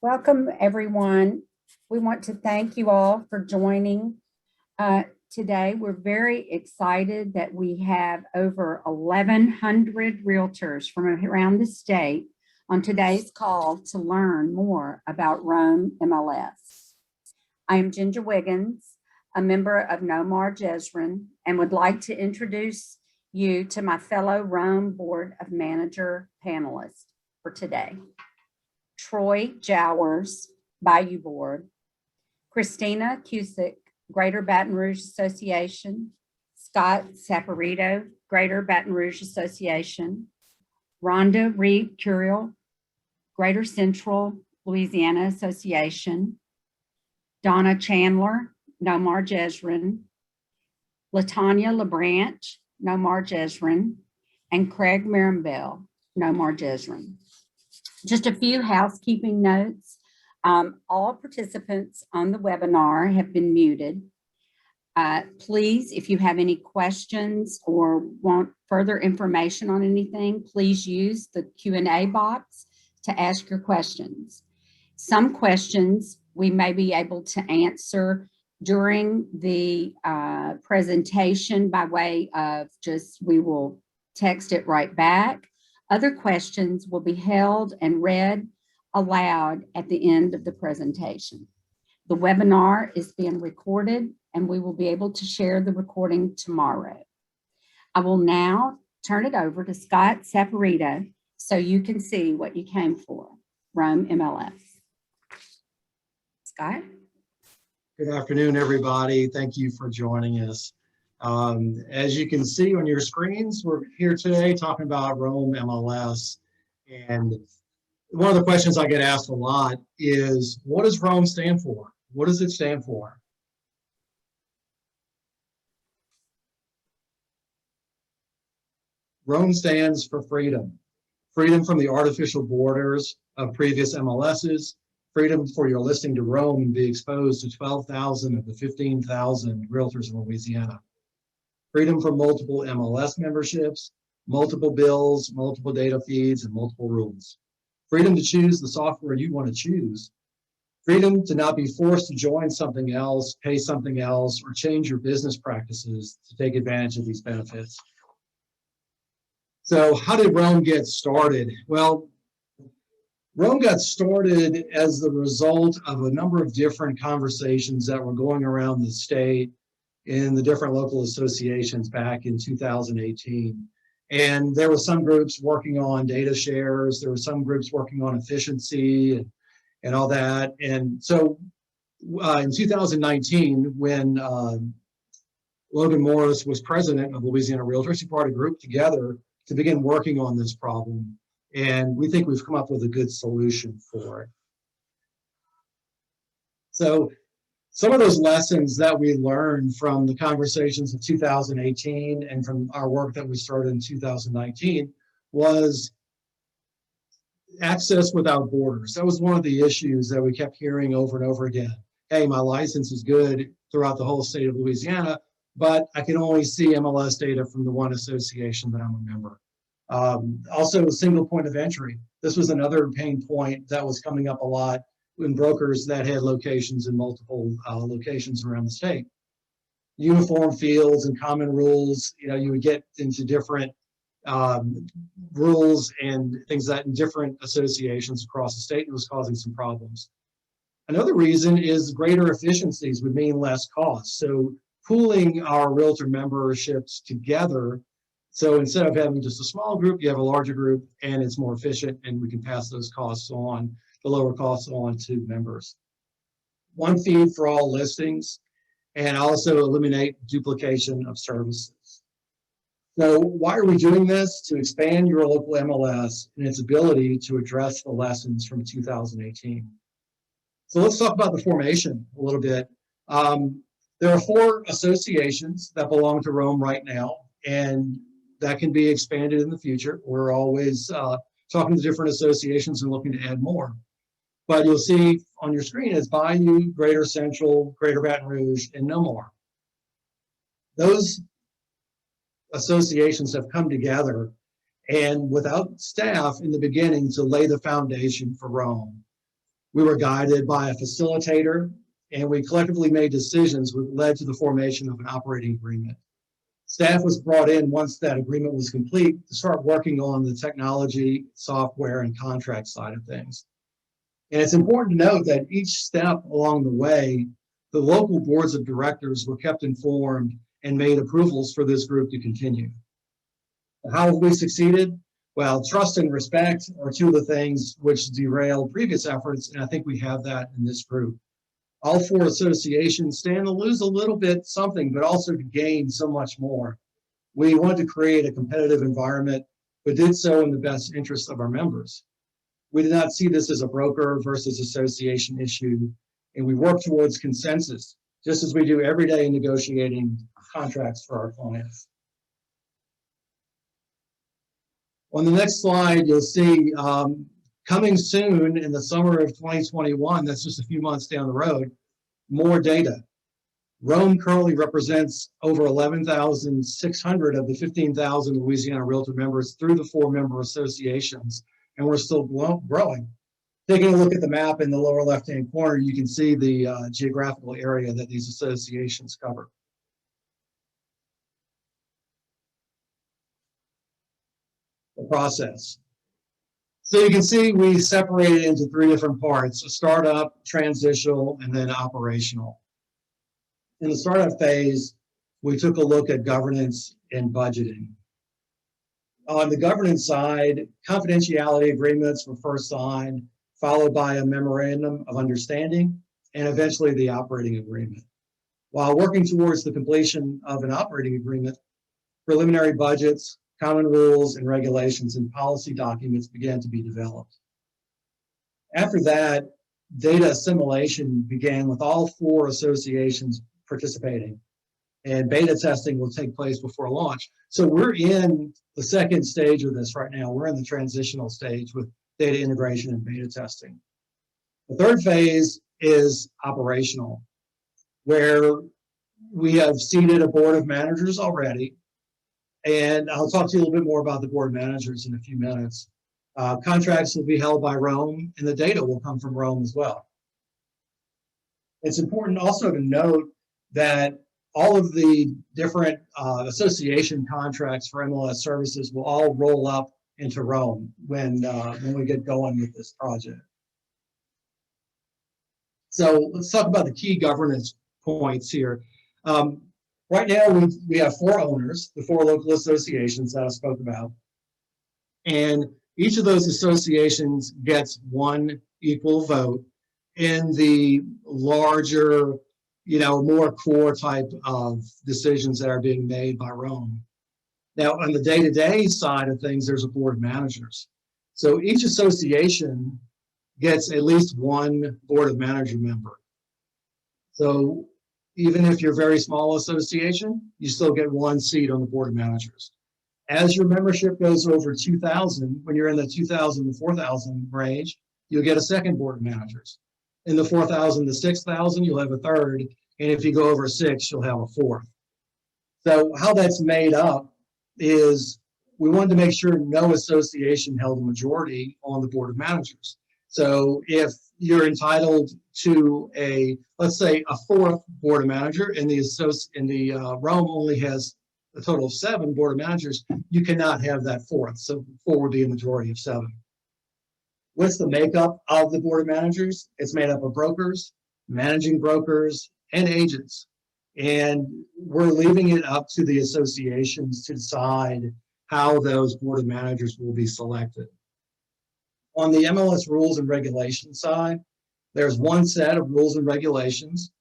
Welcome, everyone. We want to thank you all for joining today. We're very excited that we have over 1,100 realtors from around the state on today's call to learn more about Rome MLS. I am Ginger Wiggins, a member of Nomar Jesrin, and would like to introduce you to my fellow Rome Board of Manager panelists for today. Troy Jowers, Bayou Board, Christina Cusick, Greater Baton Rouge Association, Scott Saporito, Greater Baton Rouge Association, Rhonda Reed Curiel, Greater Central Louisiana Association, Donna Chandler, Nomar Jesrin, Latanya LaBranch, Nomar Jesrin, and Craig Mirambell, Nomar Jesrin. Just a few housekeeping notes. All participants on the webinar have been muted. Please, if you have any questions or want further information on anything, please use the Q&A box to ask your questions. Some questions we may be able to answer during the presentation by way of we will text it right back. Other questions will be held and read aloud at the end of the presentation. The webinar is being recorded and we will be able to share the recording tomorrow. I will now turn it over to Scott Saporito so you can see what you came for, Rome MLS. Scott? Good afternoon, everybody. Thank you for joining us. As you can see on your screens, we're here today talking about Rome MLS. And one of the questions I get asked a lot is, what does Rome stand for? What does it stand for? Rome stands for freedom. Freedom from the artificial borders of previous MLSs, freedom for your listing to Rome and be exposed to 12,000 of the 15,000 realtors in Louisiana. Freedom from multiple MLS memberships, multiple bills, multiple data feeds, and multiple rules. Freedom to choose the software you want to choose. Freedom to not be forced to join something else, pay something else, or change your business practices to take advantage of these benefits. So how did Rome get started? Well, Rome got started as the result of a number of different conversations that were going around the state in the different local associations back in 2018. And there were some groups working on data shares, there were some groups working on efficiency and all that. And so in 2019, when Logan Morris was president of Louisiana Realtors, he brought a group together to begin working on this problem. And we think we've come up with a good solution for it. So some of those lessons that we learned from the conversations of 2018 and from our work that we started in 2019 was access without borders. That was one of the issues that we kept hearing over and over again. Hey, my license is good throughout the whole state of Louisiana, but I can only see MLS data from the one association that I'm a member. Also, a single point of entry. This was another pain point that was coming up a lot in brokers that had locations in multiple locations around the state. Uniform fields and common rules, you would get into different rules and things that in different associations across the state, and it was causing some problems. Another reason is greater efficiencies would mean less costs. So pooling our realtor memberships together, so instead of having just a small group, you have a larger group and it's more efficient and we can pass those costs on, the lower costs on to members. One feed for all listings and also eliminate duplication of services. So why are we doing this? To expand your local MLS and its ability to address the lessons from 2018. So let's talk about the formation a little bit. There are 4 associations that belong to Rome right now, and that can be expanded in the future. We're always talking to different associations and looking to add more. But you'll see on your screen is Bayou, Greater Central, Greater Baton Rouge, and Nomar. Those associations have come together and without staff in the beginning to lay the foundation for Rome. We were guided by a facilitator, and we collectively made decisions which led to the formation of an operating agreement. Staff was brought in once that agreement was complete to start working on the technology, software, and contract side of things. And it's important to note that each step along the way, the local boards of directors were kept informed and made approvals for this group to continue. How have we succeeded? Well, trust and respect are two of the things which derailed previous efforts, and I think we have that in this group. All four associations stand to lose a little bit something, but also to gain so much more. We wanted to create a competitive environment, but did so in the best interest of our members. We did not see this as a broker versus association issue, and we work towards consensus, just as we do every day in negotiating contracts for our clients. On the next slide, you'll see coming soon in the summer of 2021, that's just a few months down the road, more data. Rome currently represents over 11,600 of the 15,000 Louisiana Realtor members through the 4 member associations, and we're still growing. Taking a look at the map in the lower left-hand corner, you can see the geographical area that these associations cover. The process. So you can see we separated into 3 different parts: a startup, transitional, and then operational. In the startup phase, we took a look at governance and budgeting. On the governance side, confidentiality agreements were first signed, followed by a memorandum of understanding, and eventually the operating agreement. While working towards the completion of an operating agreement, preliminary budgets, common rules and regulations, and policy documents began to be developed. After that, data assimilation began with all 4 associations participating, and beta testing will take place before launch. So we're in the second stage of this right now. We're in the transitional stage with data integration and beta testing. The third phase is operational, where we have seated a board of managers already. And I'll talk to you a little bit more about the board managers in a few minutes. Contracts will be held by Rome, and the data will come from Rome as well. It's important also to note that all of the different association contracts for MLS services will all roll up into Rome when we get going with this project. So let's talk about the key governance points here. Right now, we have 4 owners, the 4 local associations that I spoke about. And each of those associations gets 1 equal vote in the larger, more core type of decisions that are being made by Rome. Now, on the day-to-day side of things, there's a board of managers. So each association gets at least 1 board of manager member. So even if you're a very small association, you still get 1 seat on the board of managers. As your membership goes over 2,000, when you're in the 2,000 to 4,000 range, you'll get a second board of managers. In the 4,000 to 6,000, you'll have a third. And if you go over 6, you'll have a fourth. So how that's made up is we wanted to make sure no association held a majority on the board of managers. So if you're entitled to let's say a 4th board of manager, and the Rome only has a total of 7 board of managers, you cannot have that 4th. So 4 would be a majority of 7. What's the makeup of the board of managers? It's made up of brokers, managing brokers, and agents. And we're leaving it up to the associations to decide how those board of managers will be selected. On the MLS rules and regulations side, there's 1 set of rules and regulations.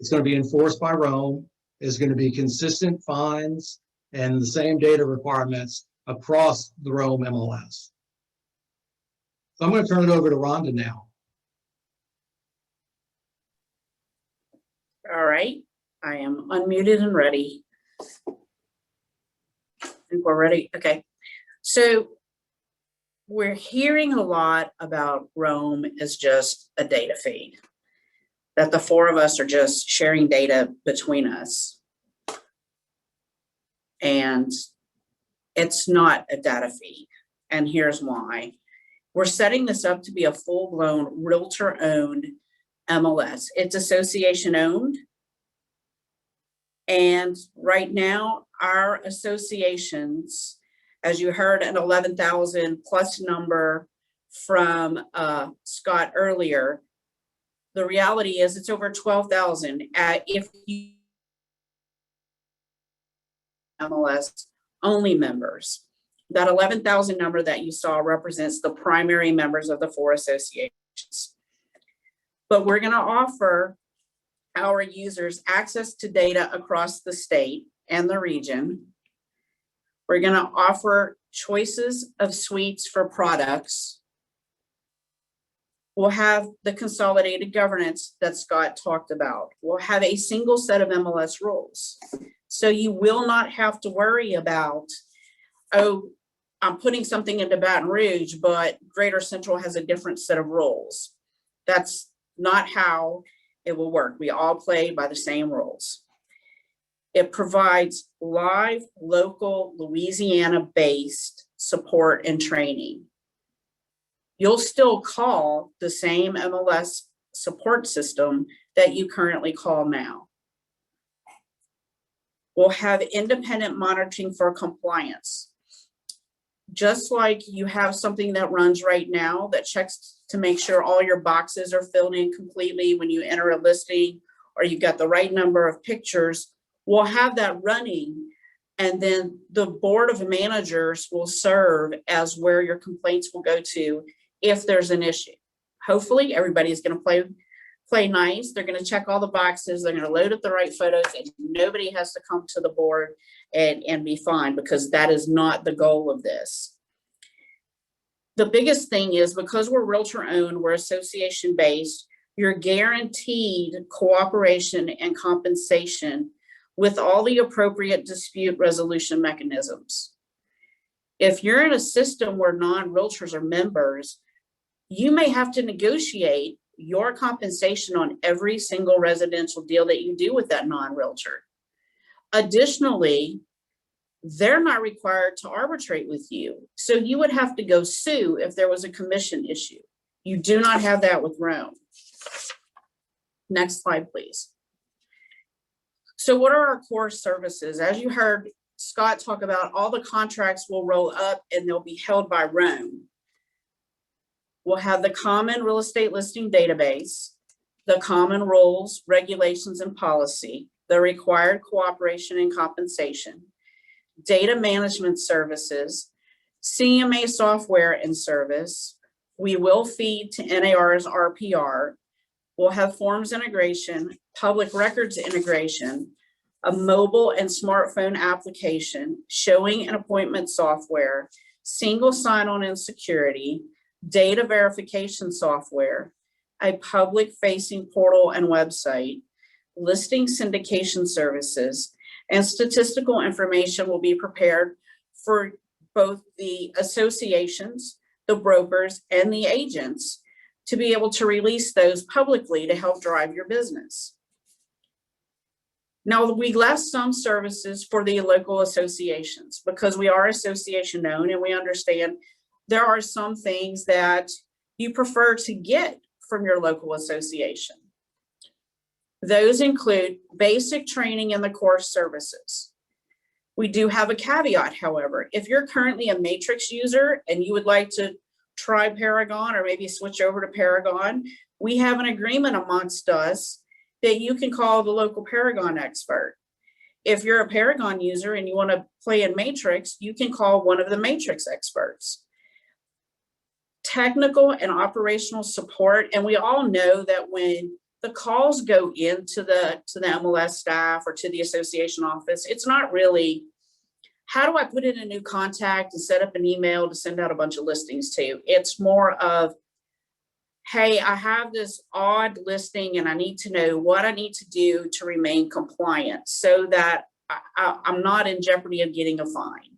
It's going to be enforced by Rome. There's going to be consistent fines and the same data requirements across the Rome MLS. So I'm going to turn it over to Rhonda now. All right, I am unmuted and ready. I think we're ready. Okay, so we're hearing a lot about Rome as just a data feed, that the 4 of us are just sharing data between us. And it's not a data feed. And here's why. We're setting this up to be a full-blown realtor-owned MLS. It's association-owned. And right now, our associations, as you heard, an 11,000 plus number from Scott earlier, the reality is it's over 12,000. If you MLS only members, that 11,000 number that you saw represents the primary members of the 4 associations. But we're going to offer our users access to data across the state and the region. We're going to offer choices of suites for products. We'll have the consolidated governance that Scott talked about. We'll have a single set of MLS rules. So you will not have to worry about, oh, I'm putting something into Baton Rouge, but Greater Central has a different set of rules. That's not how it will work. We all play by the same rules. It provides live, local, Louisiana-based support and training. You'll still call the same MLS support system that you currently call now. We'll have independent monitoring for compliance. Just like you have something that runs right now that checks to make sure all your boxes are filled in completely when you enter a listing, or you've got the right number of pictures, we'll have that running. And then the board of managers will serve as where your complaints will go to if there's an issue. Hopefully everybody's going to play nice. They're going to check all the boxes. They're going to load up the right photos, and nobody has to come to the board and be fine, because that is not the goal of this. The biggest thing is, because we're realtor owned, we're association based, you're guaranteed cooperation and compensation with all the appropriate dispute resolution mechanisms. If you're in a system where non-realtors are members, you may have to negotiate your compensation on every single residential deal that you do with that non-realtor. Additionally, they're not required to arbitrate with you. So you would have to go sue if there was a commission issue. You do not have that with Rome. Next slide, please. So what are our core services? As you heard Scott talk about, all the contracts will roll up and they'll be held by Rome. We'll have the common real estate listing database, the common rules, regulations, and policy, the required cooperation and compensation, data management services, CMA software and service. We will feed to NAR's RPR. We'll have forms integration, public records integration, a mobile and smartphone application, showing and appointment software, single sign-on and security, data verification software, a public-facing portal and website, listing syndication services, and statistical information will be prepared for both the associations, the brokers, and the agents to be able to release those publicly to help drive your business. Now, we left some services for the local associations because we are association owned, and we understand there are some things that you prefer to get from your local association. Those include basic training in the core services. We do have a caveat, however. If you're currently a Matrix user and you would like to try Paragon or maybe switch over to Paragon, we have an agreement amongst us that you can call the local Paragon expert. If you're a Paragon user and you want to play in Matrix, you can call one of the Matrix experts. Technical and operational support, and we all know that when the calls go into the MLS staff or to the association office, it's not really, how do I put in a new contact and set up an email to send out a bunch of listings to? It's more of, hey, I have this odd listing and I need to know what I need to do to remain compliant so that I'm not in jeopardy of getting a fine.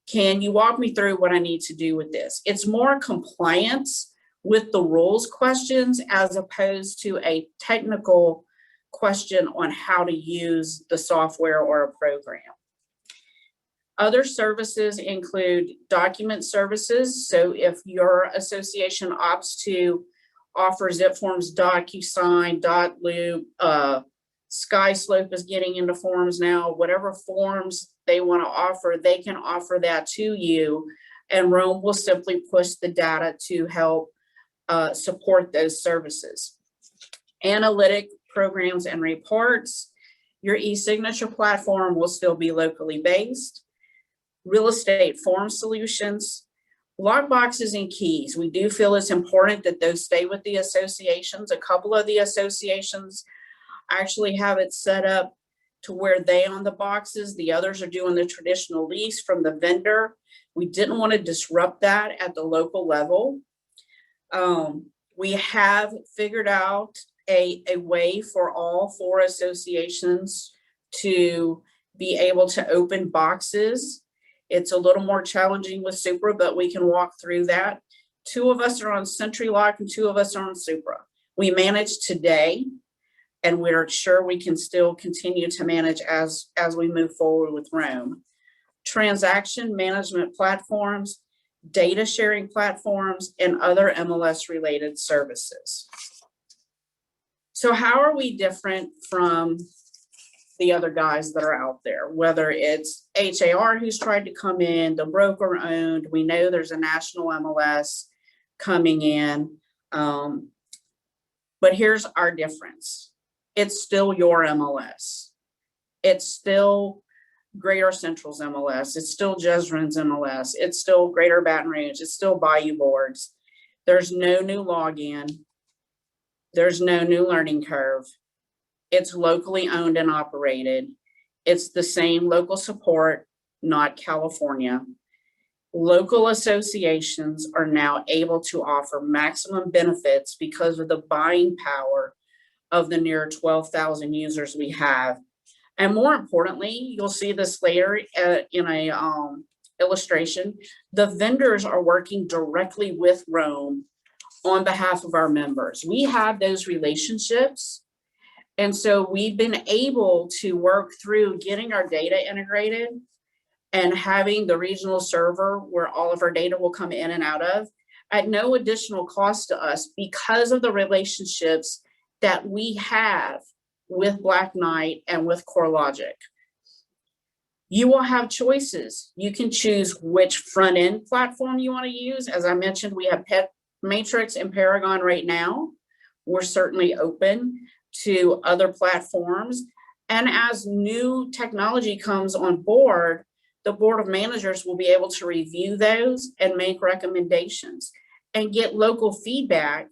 Can you walk me through what I need to do with this? It's more compliance with the rules questions as opposed to a technical question on how to use the software or a program. Other services include document services. So if your association opts to offer zip forms, DocuSign, Dotloop, SkySlope is getting into forms now, whatever forms they want to offer, they can offer that to you, and Rome will simply push the data to help support those services. Analytic programs and reports. Your e-signature platform will still be locally based. Real estate form solutions. Lockboxes and keys. We do feel it's important that those stay with the associations. A couple of the associations actually have it set up to where they own the boxes. The others are doing the traditional lease from the vendor. We didn't want to disrupt that at the local level. We have figured out a way for all 4 associations to be able to open boxes. It's a little more challenging with Supra, but we can walk through that. 2 of us are on SentryLock and 2 of us are on Supra. We manage today, and we're sure we can still continue to manage as we move forward with Rome. Transaction management platforms, data sharing platforms, and other MLS related services. So how are we different from the other guys that are out there? Whether it's HAR who's tried to come in, the broker owned, we know there's a national MLS coming in. But here's our difference. It's still your MLS. It's still Greater Central's MLS. It's still Jesrin's MLS. It's still Greater Baton Rouge. It's still Bayou Boards. There's no new login. There's no new learning curve. It's locally owned and operated. It's the same local support, not California. Local associations are now able to offer maximum benefits because of the buying power of the near 12,000 users we have. And more importantly, you'll see this later in a illustration, the vendors are working directly with Rome on behalf of our members. We have those relationships. And so we've been able to work through getting our data integrated and having the regional server where all of our data will come in and out of at no additional cost to us because of the relationships that we have with Black Knight and with CoreLogic. You will have choices. You can choose which front end platform you want to use. As I mentioned, we have Pet Matrix and Paragon right now. We're certainly open to other platforms. And as new technology comes on board, the board of managers will be able to review those and make recommendations and get local feedback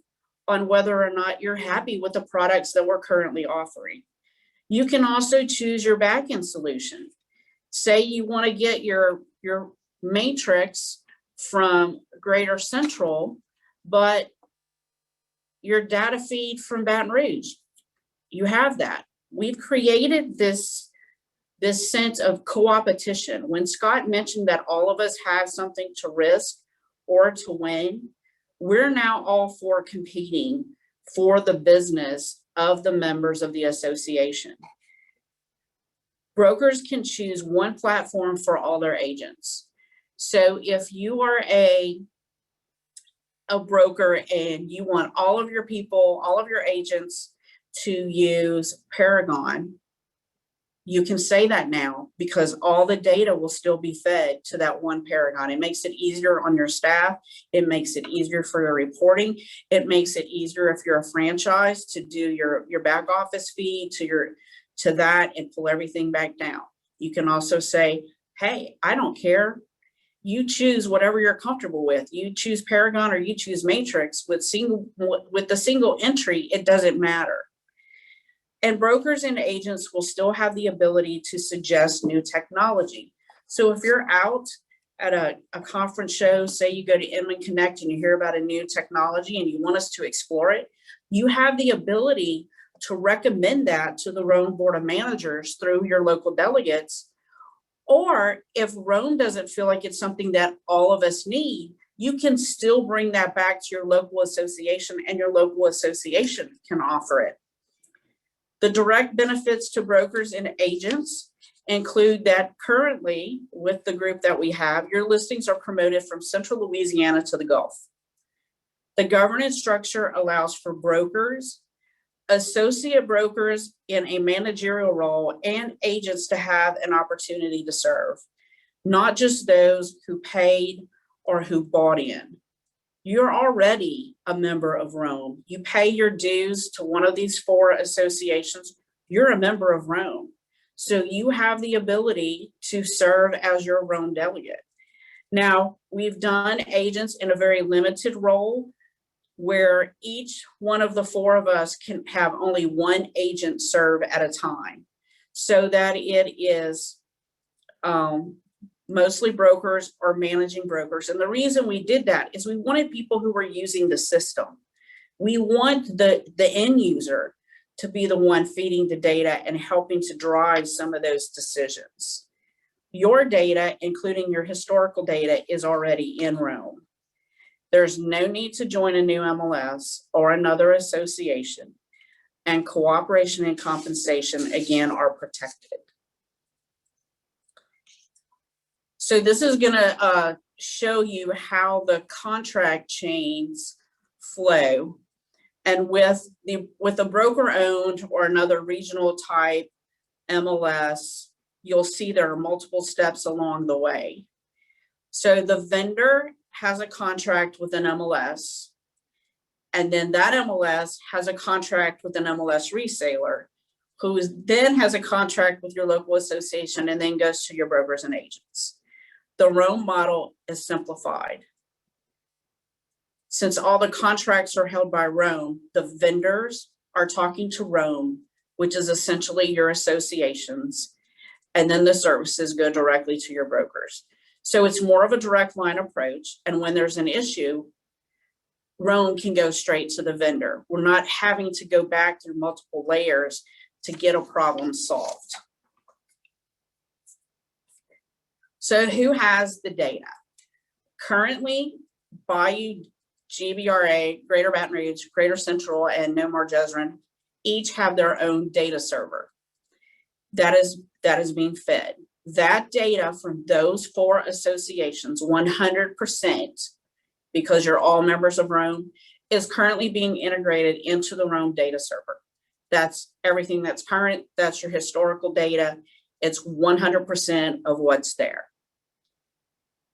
on whether or not you're happy with the products that we're currently offering. You can also choose your backend solution. Say you want to get your matrix from Greater Central, but your data feed from Baton Rouge. You have that. We've created this sense of co-opetition. When Scott mentioned that all of us have something to risk or to win, we're now all for competing for the business of the members of the association. Brokers can choose one platform for all their agents. So if you are a broker and you want all of your people, all of your agents to use Paragon, you can say that now because all the data will still be fed to that one Paragon. It makes it easier on your staff. It makes it easier for your reporting. It makes it easier if you're a franchise to do your back office feed to that and pull everything back down. You can also say, hey, I don't care. You choose whatever you're comfortable with. You choose Paragon or you choose Matrix with the single entry, it doesn't matter. And brokers and agents will still have the ability to suggest new technology. So if you're out at a conference show, say you go to Inman Connect and you hear about a new technology and you want us to explore it, you have the ability to recommend that to the Rome Board of Managers through your local delegates. Or if Rome doesn't feel like it's something that all of us need, you can still bring that back to your local association and your local association can offer it. The direct benefits to brokers and agents include that currently with the group that we have, your listings are promoted from Central Louisiana to the Gulf. The governance structure allows for brokers, associate brokers in a managerial role, and agents to have an opportunity to serve, not just those who paid or who bought in. You're already a member of Rome. You pay your dues to one of these 4 associations. You're a member of Rome. So you have the ability to serve as your Rome delegate. Now, we've done agents in a very limited role where each one of the 4 of us can have only 1 agent serve at a time, so that it is mostly brokers or managing brokers. And the reason we did that is we wanted people who were using the system. We want the end user to be the one feeding the data and helping to drive some of those decisions. Your data, including your historical data, is already in Rome. There's no need to join a new MLS or another association, and cooperation and compensation, again, are protected. So this is going to show you how the contract chains flow. And with a broker-owned or another regional type MLS, you'll see there are multiple steps along the way. So the vendor has a contract with an MLS, and then that MLS has a contract with an MLS reseller, who then has a contract with your local association and then goes to your brokers and agents. The Rome model is simplified. Since all the contracts are held by Rome, the vendors are talking to Rome, which is essentially your associations, and then the services go directly to your brokers. So it's more of a direct line approach, and when there's an issue, Rome can go straight to the vendor. We're not having to go back through multiple layers to get a problem solved. So who has the data? Currently, Bayou, GBRA, Greater Baton Rouge, Greater Central, and No More Jezreel each have their own data server that is being fed. That data from those 4 associations, 100%, because you're all members of Rome, is currently being integrated into the Rome data server. That's everything that's current. That's your historical data. It's 100% of what's there.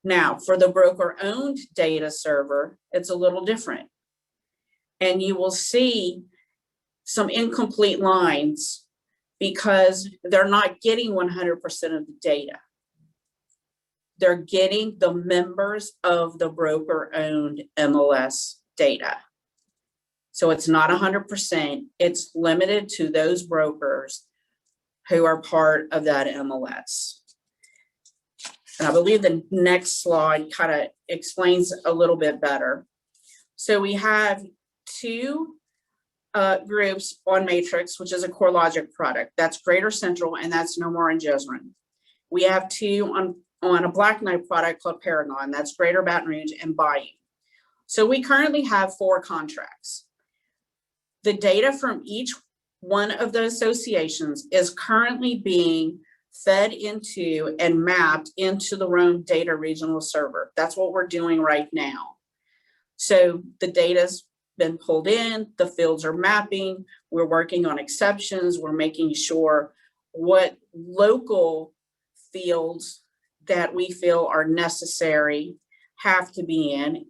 Now, for the broker-owned data server, it's a little different. And you will see some incomplete lines because they're not getting 100% of the data. They're getting the members of the broker-owned MLS data. So it's not 100%. It's limited to those brokers who are part of that MLS. And I believe the next slide kind of explains a little bit better. So we have 2 groups on Matrix, which is a CoreLogic product. That's Greater Central, and that's No More in Jezreel. We have 2 on a Black Knight product called Paragon. That's Greater Baton Rouge and Bayou. So we currently have 4 contracts. The data from each one of the associations is currently being fed into and mapped into the Rome data regional server. That's what we're doing right now. So the data's been pulled in, the fields are mapping, we're working on exceptions, we're making sure what local fields that we feel are necessary have to be in.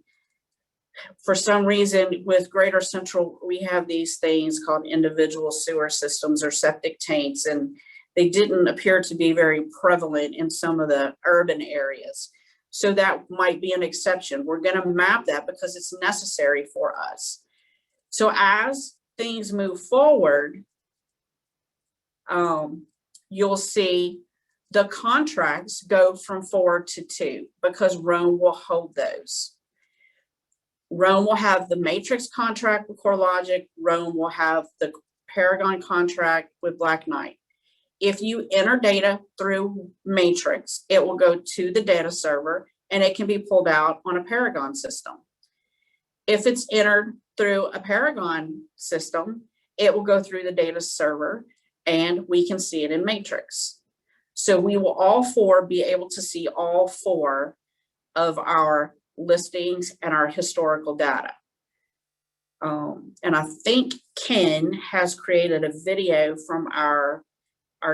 For some reason, with Greater Central, we have these things called individual sewer systems or septic tanks, and they didn't appear to be very prevalent in some of the urban areas. So that might be an exception. We're going to map that because it's necessary for us. So as things move forward, you'll see the contracts go from 4 to 2 because Rome will hold those. Rome will have the Matrix contract with CoreLogic. Rome will have the Paragon contract with Black Knight. If you enter data through Matrix, it will go to the data server and it can be pulled out on a Paragon system. If it's entered through a Paragon system, it will go through the data server and we can see it in Matrix. So we will all four be able to see all four of our listings and our historical data. And I think Ken has created a video from our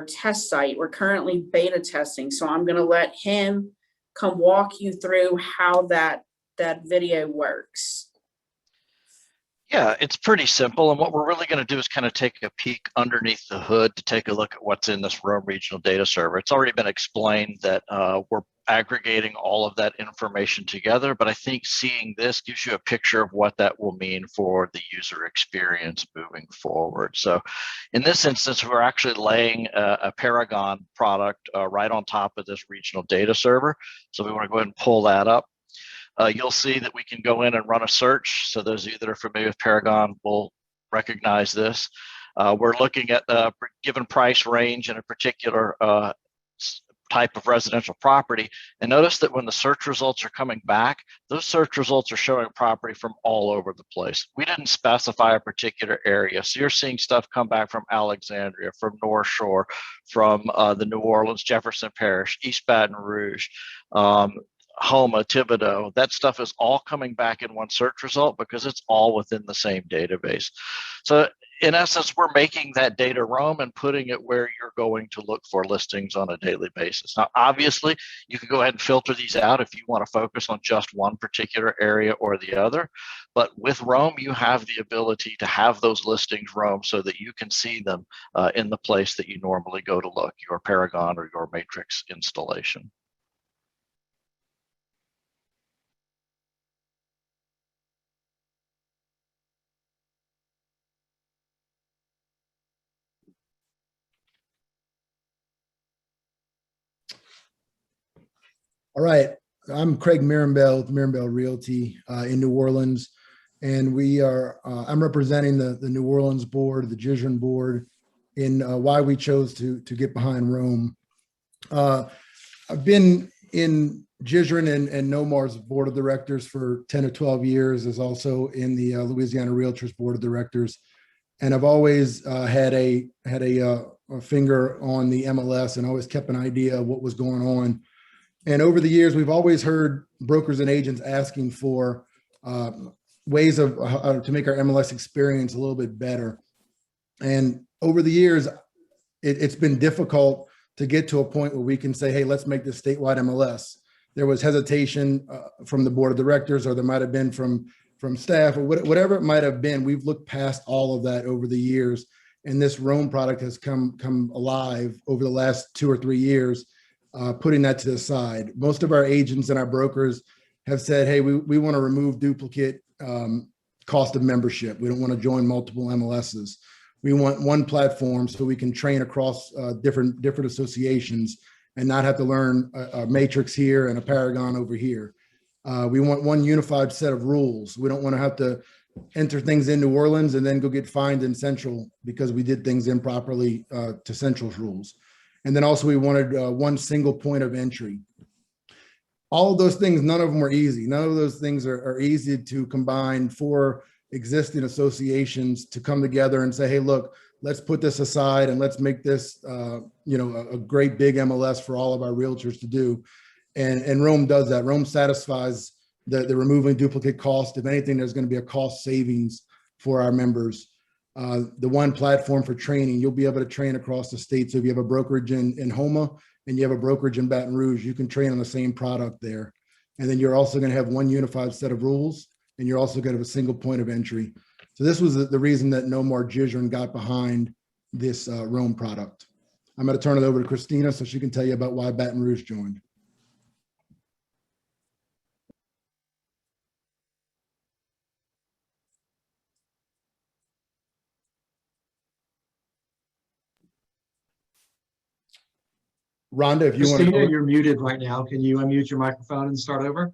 test site. We're currently beta testing, so I'm going to let him come walk you through how that video works. Yeah, it's pretty simple. And what we're really going to do is kind of take a peek underneath the hood to take a look at what's in this Rome Regional Data Server. It's already been explained that we're aggregating all of that information together, but I think seeing this gives you a picture of what that will mean for the user experience moving forward. So in this instance, we're actually laying a Paragon product right on top of this Regional Data Server. So we want to go ahead and pull that up. You'll see that we can go in and run a search. So those of you that are familiar with Paragon will recognize this. We're looking at a given price range in a particular type of residential property. And notice that when the search results are coming back, those search results are showing property from all over the place. We didn't specify a particular area. So you're seeing stuff come back from Alexandria, from North Shore, from the New Orleans, Jefferson Parish, East Baton Rouge, Homa, Thibodeau. That stuff is all coming back in one search result because it's all within the same database. So in essence, we're making that data roam and putting it where you're going to look for listings on a daily basis. Now, obviously, you can go ahead and filter these out if you want to focus on just one particular area or the other. But with Roam, you have the ability to have those listings roam so that you can see them in the place that you normally go to look, your Paragon or your Matrix installation. All right, I'm Craig Mirambell with Mirambell Realty in New Orleans, and I'm representing the New Orleans board, the Gijron board, in why we chose to get behind Rome. I've been in Gijron and Nomar's board of directors for 10 or 12 years, as also in the Louisiana Realtors board of directors, and I've always had a finger on the MLS and always kept an idea of what was going on. And over the years, we've always heard brokers and agents asking for ways to make our MLS experience a little bit better. And over the years, it's been difficult to get to a point where we can say, hey, let's make this statewide MLS. There was hesitation from the board of directors, or there might have been from staff, or whatever it might have been. We've looked past all of that over the years. And this Rome product has come alive over the last 2 or 3 years. Putting that to the side. Most of our agents and our brokers have said, hey, we want to remove duplicate cost of membership. We don't want to join multiple MLSs. We want one platform so we can train across different associations and not have to learn a Matrix here and a Paragon over here. We want one unified set of rules. We don't want to have to enter things in New Orleans and then go get fined in Central because we did things improperly to Central's rules. And then also we wanted one single point of entry. All of those things, none of them were easy. None of those things are easy to combine for existing associations to come together and say, hey, look, let's put this aside and let's make this a great big MLS for all of our realtors to do. And Rome does that. Rome satisfies the removing duplicate cost. If anything, there's going to be a cost savings for our members. The one platform for training, you'll be able to train across the state. So if you have a brokerage in Homa and you have a brokerage in Baton Rouge, you can train on the same product there. And then you're also going to have one unified set of rules, and you're also going to have a single point of entry. So this was the reason that Nomar Gijron got behind this Rome product. I'm going to turn it over to Christina so she can tell you about why Baton Rouge joined. Rhonda, if you want Christina, to. you're muted right now. Can you unmute your microphone and start over?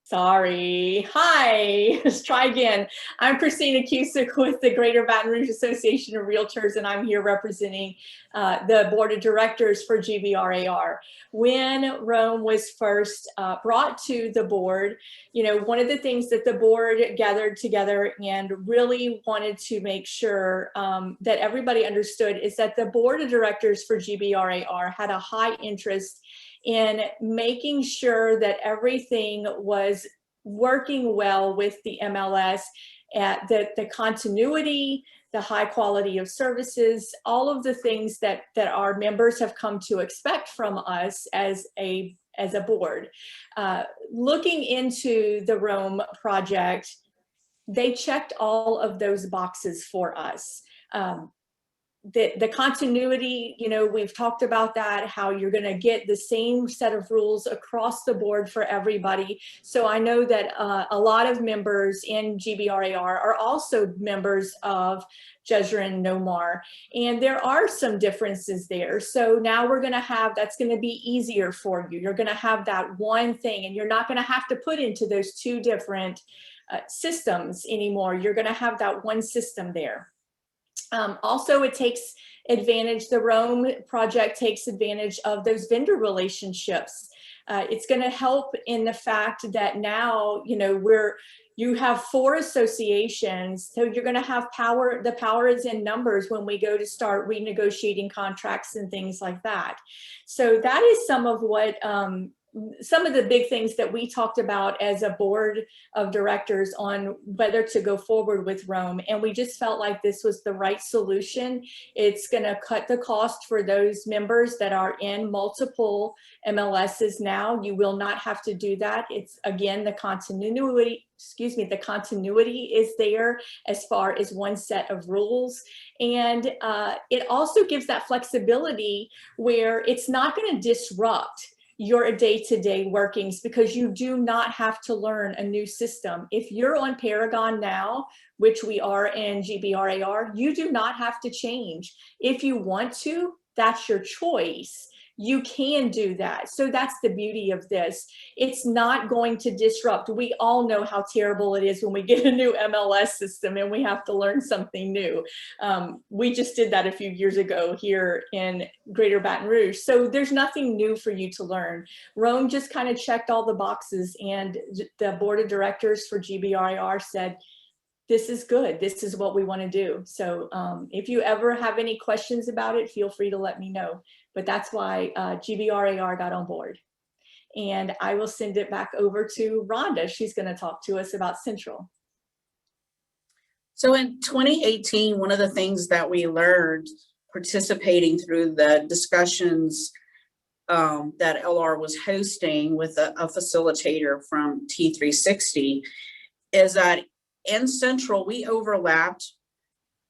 Sorry. Hi. Let's try again. I'm Christina Cusick with the Greater Baton Rouge Association of Realtors, and I'm here representing the board of directors for GBRAR. When Rome was first brought to the board, you know, one of the things that the board gathered together and really wanted to make sure that everybody understood is that the board of directors for GBRAR had a high interest in making sure that everything was working well with the MLS, the continuity, the high quality of services, all of the things that our members have come to expect from us as a board. Looking into the Rome project, they checked all of those boxes for us. The continuity, you know, we've talked about that, how you're going to get the same set of rules across the board for everybody. So I know that a lot of members in GBRAR are also members of Jezreel Nomar, and there are some differences there. So now we're going to have, that's going to be easier for you. You're going to have that one thing, and you're not going to have to put into those two different systems anymore. You're going to have that one system there. Also, it takes advantage, the Rome project takes advantage of those vendor relationships. It's going to help in the fact that now, you know, you have 4 associations, so you're going to have power. The power is in numbers when we go to start renegotiating contracts and things like that. So that is some of what, some of the big things that we talked about as a board of directors on whether to go forward with Rome. And we just felt like this was the right solution. It's going to cut the cost for those members that are in multiple MLSs now. You will not have to do that. It's, again, the continuity, the continuity is there as far as one set of rules. And it also gives that flexibility where it's not going to disrupt your day-to-day workings, because you do not have to learn a new system. If you're on Paragon now, which we are in GBRAR, you do not have to change. If you want to, that's your choice. You can do that. So that's the beauty of this. It's not going to disrupt. We all know how terrible it is when we get a new MLS system and we have to learn something new. We just did that a few years ago here in Greater Baton Rouge. So there's nothing new for you to learn. Rome just kind of checked all the boxes, and the board of directors for GBRAR said, this is good. This is what we want to do. So if you ever have any questions about it, feel free to let me know. But that's why GBRAR got on board. And I will send it back over to Rhonda. She's going to talk to us about Central. So in 2018, one of the things that we learned participating through the discussions that LR was hosting with a facilitator from T360 is that in Central, we overlapped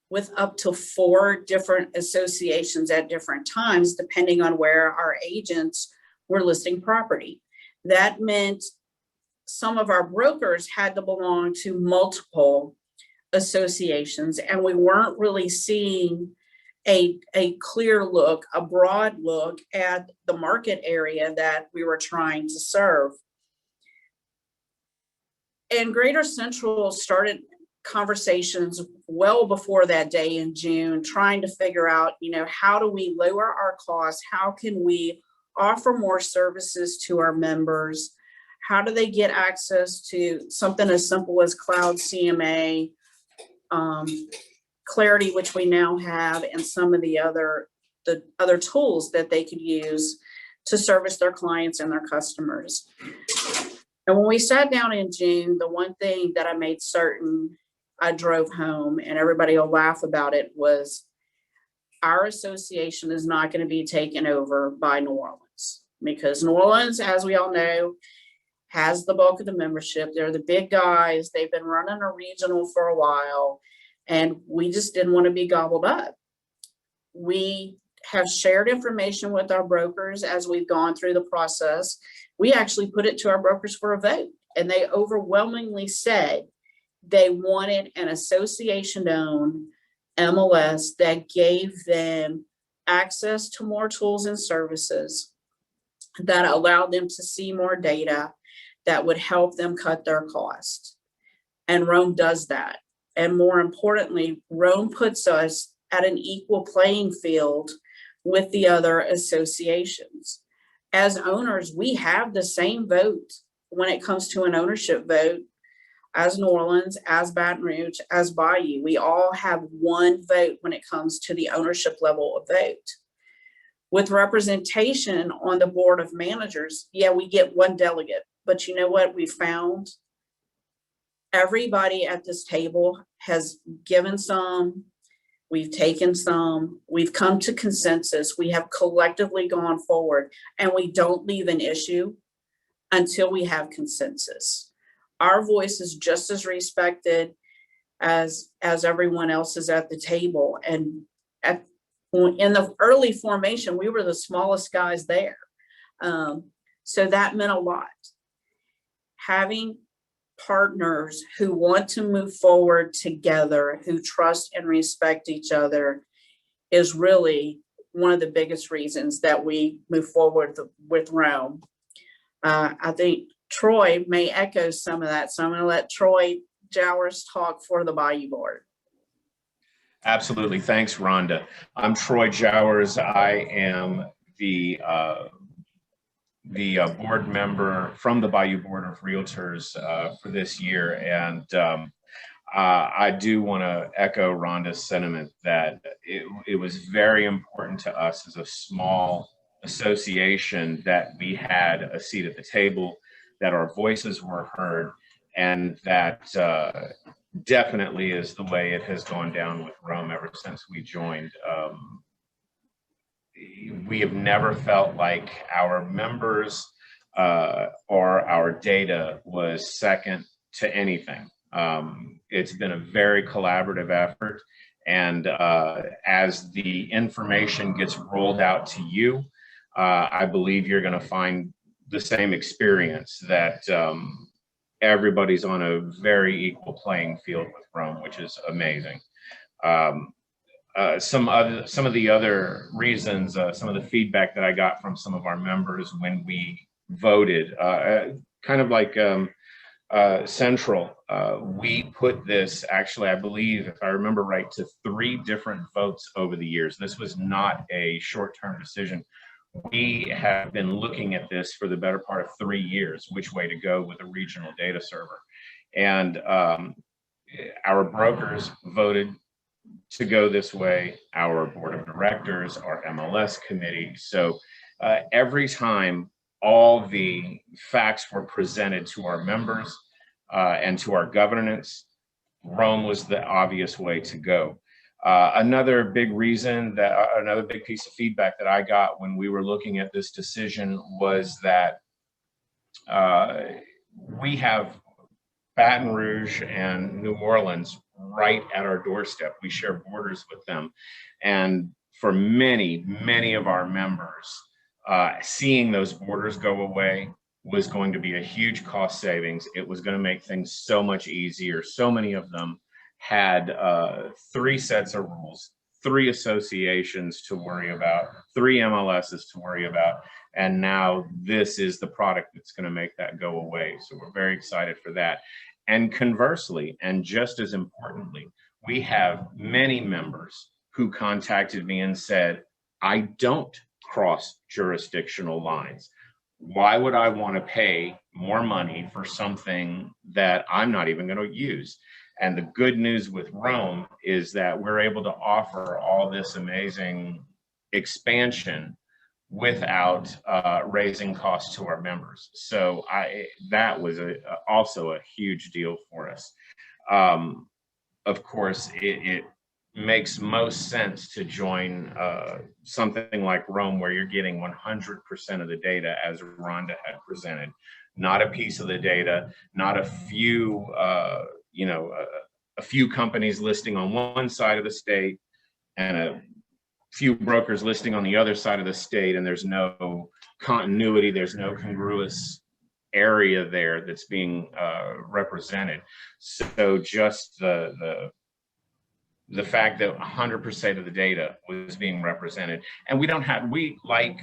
with up to 4 different associations at different times, depending on where our agents were listing property. That meant some of our brokers had to belong to multiple associations, and we weren't really seeing a clear look, a broad look at the market area that we were trying to serve. And Greater Central started conversations well before that day in June, trying to figure out, you know, how do we lower our costs? How can we offer more services to our members? How do they get access to something as simple as Cloud CMA, Clarity, which we now have, and some of the other tools that they could use to service their clients and their customers. And when we sat down in June, the one thing that I made certain I drove home, and everybody will laugh about it, was our association is not going to be taken over by New Orleans, because New Orleans, as we all know, has the bulk of the membership. They're the big guys. They've been running a regional for a while, and we just didn't want to be gobbled up. We have shared information with our brokers as we've gone through the process. We actually put it to our brokers for a vote, and they overwhelmingly said they wanted an association-owned MLS that gave them access to more tools and services, that allowed them to see more data, that would help them cut their costs. And Rome does that. And more importantly, Rome puts us at an equal playing field with the other associations. As owners, we have the same vote when it comes to an ownership vote as New Orleans, as Baton Rouge, as Bayou. We all have one vote when it comes to the ownership level of vote. With representation on the board of managers, yeah, we get one delegate, but you know what we found? Everybody at this table has given some, we've taken some, we've come to consensus, we have collectively gone forward, and we don't leave an issue until we have consensus. Our voice is just as respected as everyone else's at the table. And in the early formation, we were the smallest guys there. So that meant a lot. Having partners who want to move forward together, who trust and respect each other, is really one of the biggest reasons that we move forward with Rome. I think Troy may echo some of that, so I'm going to let Troy Jowers talk for the Bayou Board. Absolutely. Thanks, Rhonda. I'm Troy Jowers. I am the board member from the Bayou Board of Realtors for this year. And I do want to echo Rhonda's sentiment that it was very important to us as a small association that we had a seat at the table, that our voices were heard, and that definitely is the way it has gone down with Rome ever since we joined. We have never felt like our members or our data was second to anything. It's been a very collaborative effort, and as the information gets rolled out to you, I believe you're going to find the same experience, that everybody's on a very equal playing field with Rome, which is amazing. Some of the other reasons, some of the feedback that I got from some of our members when we voted, kind of like Central, we put this, actually, I believe, if I remember right, to 3 different votes over the years. This was not a short-term decision. We have been looking at this for the better part of 3 years, which way to go with a regional data server. And our brokers voted to go this way, our board of directors, our MLS committee. So every time all the facts were presented to our members and to our governance, Rome was the obvious way to go. Another big reason, that another big piece of feedback that I got when we were looking at this decision was that we have Baton Rouge and New Orleans right at our doorstep. We share borders with them. And for many, many of our members, seeing those borders go away was going to be a huge cost savings. It was going to make things so much easier. So many of them had 3 sets of rules, 3 associations to worry about, 3 MLSs to worry about, and now this is the product that's going to make that go away. So we're very excited for that. And conversely, and just as importantly, we have many members who contacted me and said, I don't cross jurisdictional lines. Why would I want to pay more money for something that I'm not even going to use? And the good news with Rome is that we're able to offer all this amazing expansion without raising costs to our members. So that was also a huge deal for us. Of course, it makes most sense to join something like Rome, where you're getting 100% of the data, as Rhonda had presented, not a piece of the data, not a few a few companies listing on one side of the state and a few brokers listing on the other side of the state, and there's no continuity, there's no congruous area there that's being represented. So just the fact that 100% of the data was being represented, and we like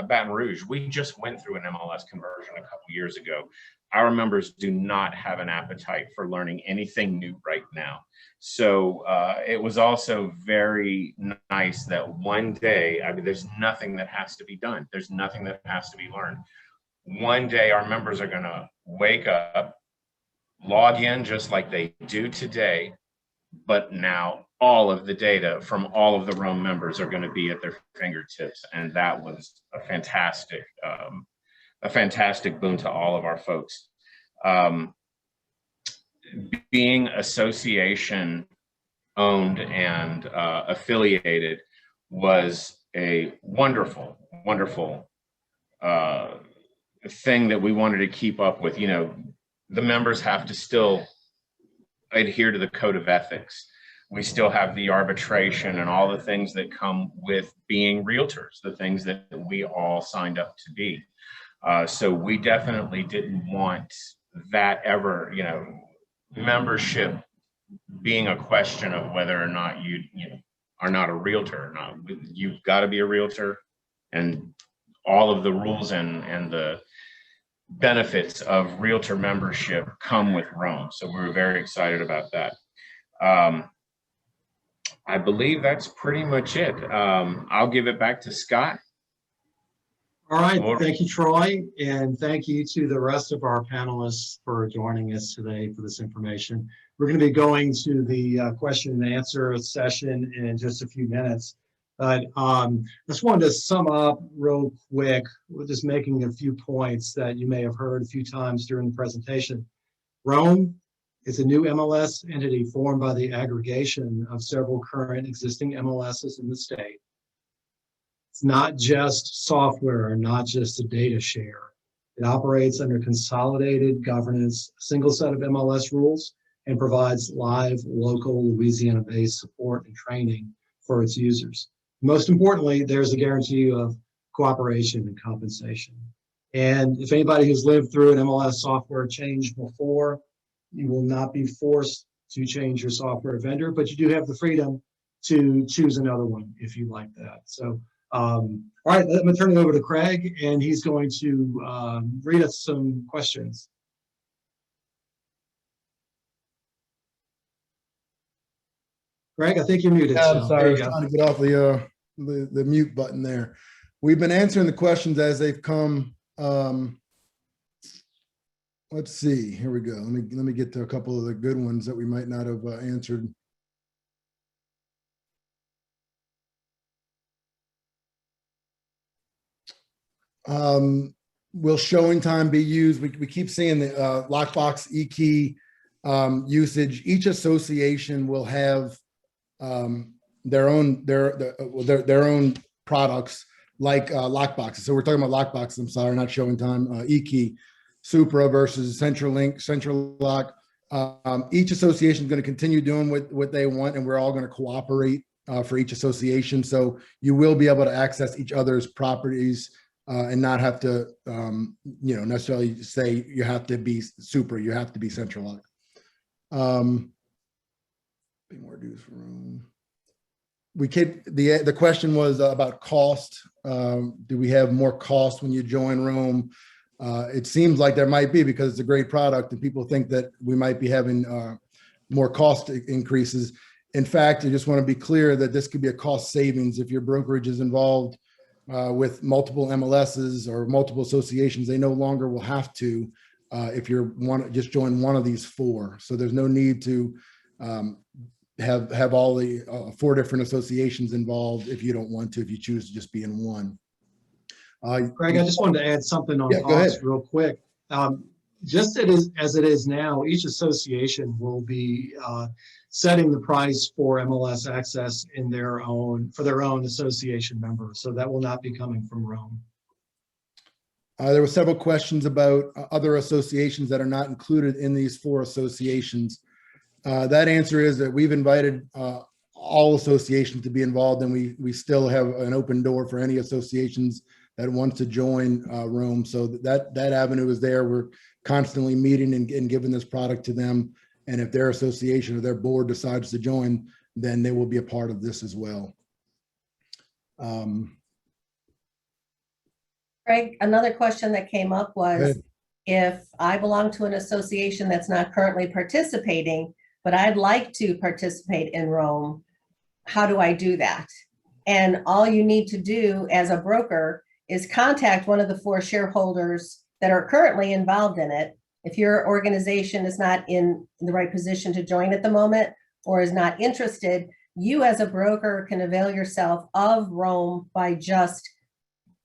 Baton Rouge, we just went through an MLS conversion a couple years ago. our members do not have an appetite for learning anything new right now. So it was also very nice that one day, I mean, there's nothing that has to be done. There's nothing that has to be learned. One day our members are gonna wake up, log in just like they do today, but now all of the data from all of the Roam members are gonna be at their fingertips. And that was a fantastic boon to all of our folks. Being association owned and affiliated was a wonderful, wonderful thing that we wanted to keep up with. You know, the members have to still adhere to the code of ethics. We still have the arbitration and all the things that come with being realtors, the things that we all signed up to be. So we definitely didn't want that ever, you know, membership being a question of whether or not you are not a realtor or not. You've got to be a realtor, and all of the rules and the benefits of realtor membership come with Roam. So we're very excited about that. I believe that's pretty much it. I'll give it back to Scott. All right, thank you, Troy, and thank you to the rest of our panelists for joining us today for this information. We're going to be going to the question and answer session in just a few minutes, but I just wanted to sum up real quick with just making a few points that you may have heard a few times during the presentation. Roam is a new MLS entity formed by the aggregation of several current existing MLSs in the state. It's not just software, not just a data share. It operates under consolidated governance, a single set of MLS rules, and provides live, local, Louisiana-based support and training for its users. Most importantly, there's a guarantee of cooperation and compensation. And if anybody who's lived through an MLS software change before, you will not be forced to change your software vendor, but you do have the freedom to choose another one if you like that. So, all right, let me turn it over to Craig, and he's going to read us some questions. Craig, I think you're muted. Yeah, I'm so sorry, I there was you go. trying to get off the mute button there. We've been answering the questions as they've come. Let's see, here we go. Let me get to a couple of the good ones that we might not have answered. Will showing time be used? We keep seeing the lockbox e-key usage. Each association will have their own products like lockboxes. So we're talking about lockboxes. I'm sorry, not showing time. E-key, Supra versus CentralLink, Central Lock. Each association is going to continue doing what they want, and we're all going to cooperate for each association. So you will be able to access each other's properties and not have to, necessarily say you have to be Supra, you have to be Central Lock. Be more dues for Roam. We keep the question was about cost. Do we have more cost when you join Roam? It seems like there might be, because it's a great product and people think that we might be having more cost increases. In fact, I just want to be clear that this could be a cost savings if your brokerage is involved with multiple MLSs or multiple associations. They no longer will have to if you're just join one of these four. So there's no need to have all the 4 different associations involved if you don't want to, if you choose to just be in one. Greg, I just wanted to add something on cost real quick. Just as it is now, each association will be setting the price for MLS access for their own association members. So that will not be coming from Roam. There were several questions about other associations that are not included in these 4 associations. That answer is that we've invited all associations to be involved, and we still have an open door for any associations that want to join Roam. So that avenue is there. We're constantly meeting and giving this product to them. And if their association or their board decides to join, then they will be a part of this as well. Craig, another question that came up was, if I belong to an association that's not currently participating, but I'd like to participate in Rome, how do I do that? And all you need to do as a broker is contact one of the 4 shareholders that are currently involved in it. If your organization is not in the right position to join at the moment or is not interested, you as a broker can avail yourself of Rome by just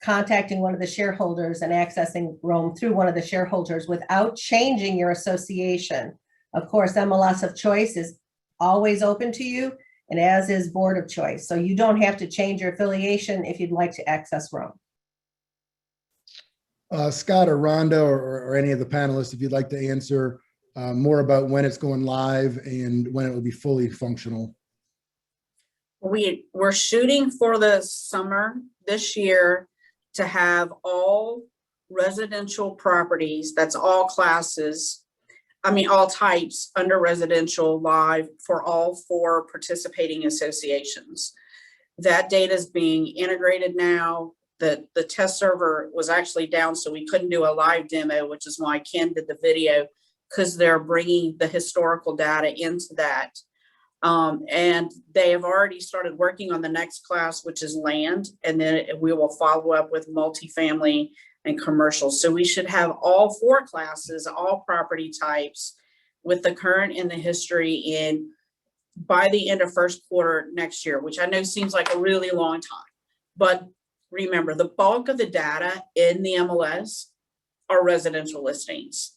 contacting one of the shareholders and accessing Rome through one of the shareholders without changing your association. Of course, MLS of choice is always open to you, and as is board of choice. So you don't have to change your affiliation if you'd like to access Rome. Scott or Rhonda or any of the panelists, if you'd like to answer more about when it's going live and when it will be fully functional. We're shooting for the summer this year to have all residential properties, that's all classes, all types under residential live for all 4 participating associations. That data is being integrated now. The test server was actually down, so we couldn't do a live demo, which is why Ken did the video, because they're bringing the historical data into that. And they have already started working on the next class, which is land, and then we will follow up with multifamily and commercial. So we should have all 4 classes, all property types with the current and the history in by the end of first quarter next year, which I know seems like a really long time. But remember, the bulk of the data in the MLS are residential listings.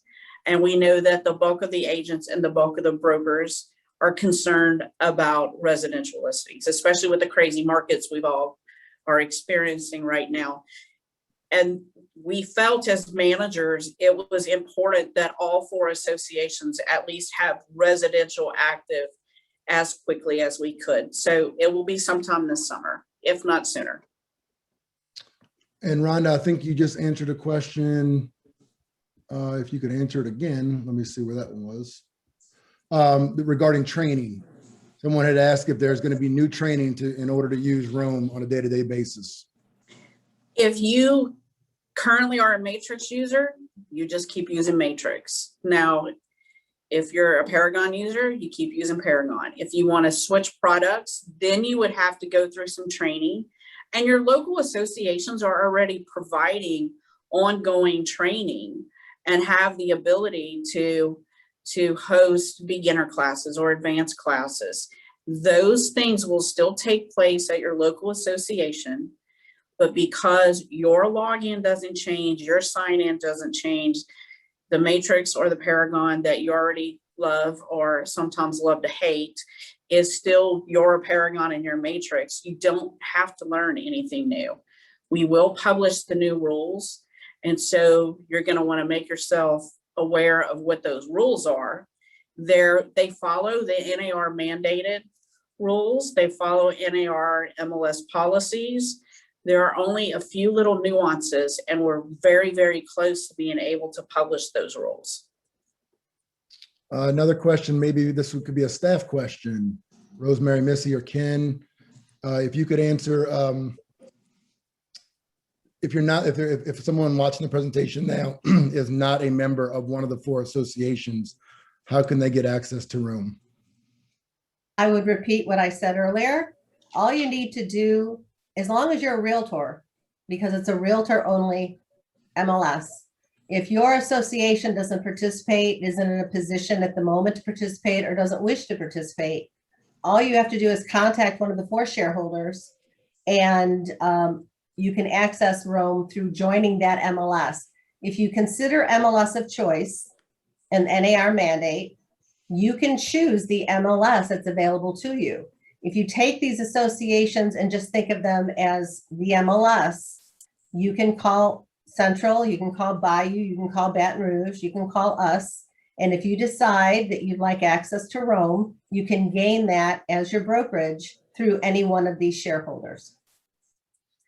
And we know that the bulk of the agents and the bulk of the brokers are concerned about residential listings, especially with the crazy markets we've all are experiencing right now. And we felt as managers, it was important that all 4 associations at least have residential active as quickly as we could. So it will be sometime this summer, if not sooner. And Rhonda, I think you just answered a question. If you could answer it again, let me see where that one was. Regarding training. Someone had asked if there's going to be new training in order to use Rome on a day-to-day basis. If you currently are a Matrix user, you just keep using Matrix. Now, if you're a Paragon user, you keep using Paragon. If you want to switch products, then you would have to go through some training. And your local associations are already providing ongoing training and have the ability to host beginner classes or advanced classes. Those things will still take place at your local association, but because your login doesn't change, your sign-in doesn't change, the Matrix or the Paragon that you already love or sometimes love to hate is still your Paragon and your Matrix. You don't have to learn anything new. We will publish the new rules, and so you're going to want to make yourself aware of what those rules are. They follow the NAR mandated rules. They follow NAR MLS policies. There are only a few little nuances, and we're very, very close to being able to publish those rules. Another question, maybe this could be a staff question. Rosemary, Missy, or Ken, if you could answer, if someone watching the presentation now is not a member of one of the 4 associations, how can they get access to Rome? I would repeat what I said earlier. All you need to do, as long as you're a realtor, because it's a realtor only MLS, if your association doesn't participate, isn't in a position at the moment to participate, or doesn't wish to participate, all you have to do is contact one of the 4 shareholders, and you can access Rome through joining that MLS. If you consider MLS of choice an NAR mandate, you can choose the MLS that's available to you. If you take these associations and just think of them as the MLS, you can call Central, you can call Bayou, you can call Baton Rouge, you can call us. And if you decide that you'd like access to Rome, you can gain that as your brokerage through any one of these shareholders.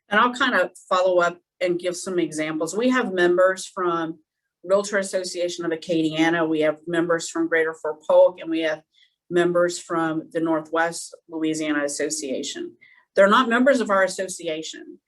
And I'll kind of follow up and give some examples. We have members from Realtor Association of Acadiana. We have members from Greater Fort Polk, and we have members from the Northwest Louisiana Association. They're not members of our association.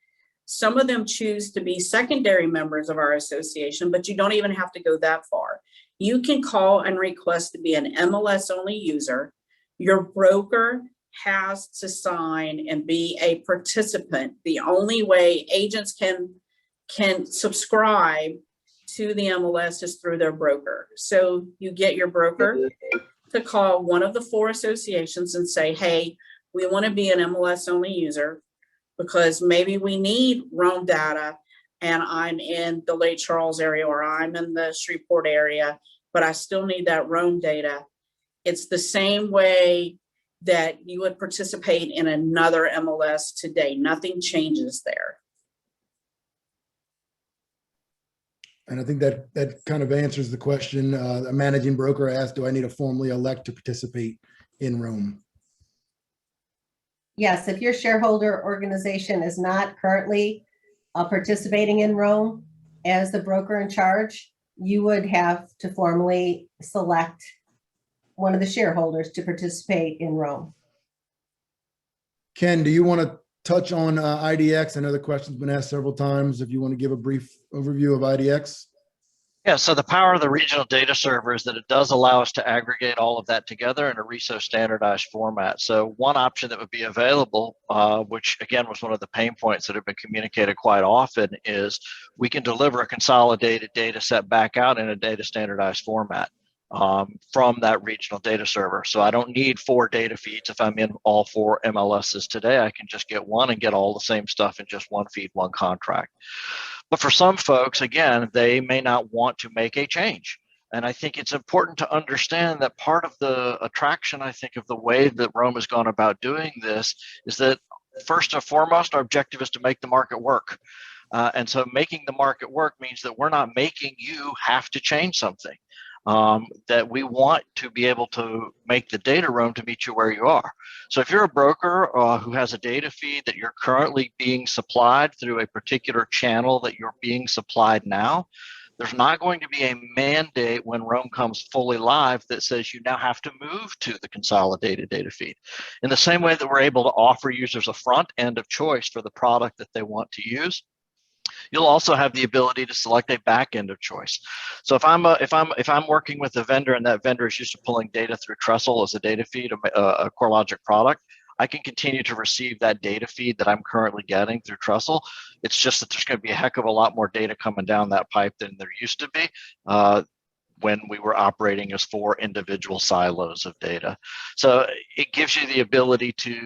Some of them choose to be secondary members of our association, but you don't even have to go that far. You can call and request to be an MLS only user. Your broker has to sign and be a participant. The only way agents can subscribe to the MLS is through their broker. So you get your broker to call one of the 4 associations and say, hey, we want to be an MLS only user because maybe we need Rome data and I'm in the Lake Charles area or I'm in the Shreveport area, but I still need that Rome data. It's the same way that you would participate in another MLS today. Nothing changes there. And I think that kind of answers the question. A managing broker asked, do I need to formally elect to participate in Rome? Yes, if your shareholder organization is not currently participating in Rome as the broker in charge, you would have to formally select one of the shareholders to participate in Rome. Ken, do you want to touch on IDX? I know the question's been asked several times. If you want to give a brief overview of IDX. Yeah, so the power of the regional data server is that it does allow us to aggregate all of that together in a RESO standardized format. So one option that would be available, which again was one of the pain points that have been communicated quite often, is we can deliver a consolidated data set back out in a data standardized format from that regional data server. So I don't need 4 data feeds. If I'm in all 4 MLSs today, I can just get one and get all the same stuff in just one feed, one contract. But for some folks, again, they may not want to make a change. And I think it's important to understand that part of the attraction, I think, of the way that Rome has gone about doing this is that first and foremost, our objective is to make the market work. And so making the market work means that we're not making you have to change something. That we want to be able to make the data room to meet you where you are. So if you're a broker who has a data feed that you're currently being supplied through a particular channel that you're being supplied now, there's not going to be a mandate when Rome comes fully live that says you now have to move to the consolidated data feed. In the same way that we're able to offer users a front end of choice for the product that they want to use, you'll also have the ability to select a back end of choice. So if I'm working with a vendor and that vendor is used to pulling data through Trestle as a data feed, a CoreLogic product, I can continue to receive that data feed that I'm currently getting through Trestle. It's just that there's going to be a heck of a lot more data coming down that pipe than there used to be when we were operating as 4 individual silos of data. So it gives you the ability to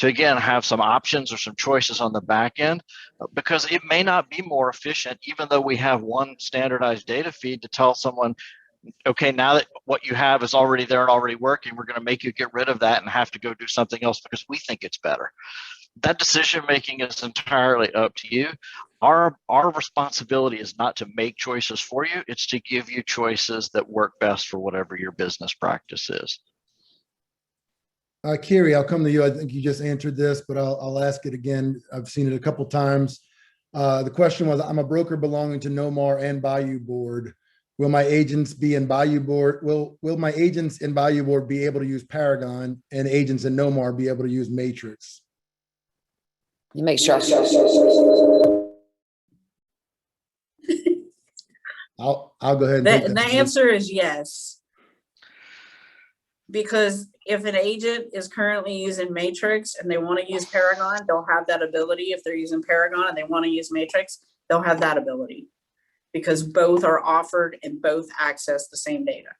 again have some options or some choices on the back end, because it may not be more efficient, even though we have one standardized data feed, to tell someone, okay, now that what you have is already there and already working, we're going to make you get rid of that and have to go do something else because we think it's better. That decision making is entirely up to you. Our responsibility is not to make choices for you, it's to give you choices that work best for whatever your business practice is. Kiri, I'll come to you. I think you just answered this, but I'll ask it again. I've seen it a couple times. The question was, I'm a broker belonging to Nomar and Bayou Board. Will my agents be in Bayou Board? Will my agents in Bayou Board be able to use Paragon, and agents in Nomar be able to use Matrix? You make sure. I'll go ahead and take that. The answer is yes. Because if an agent is currently using Matrix and they want to use Paragon, they'll have that ability. If they're using Paragon and they want to use Matrix, they'll have that ability, because both are offered and both access the same data.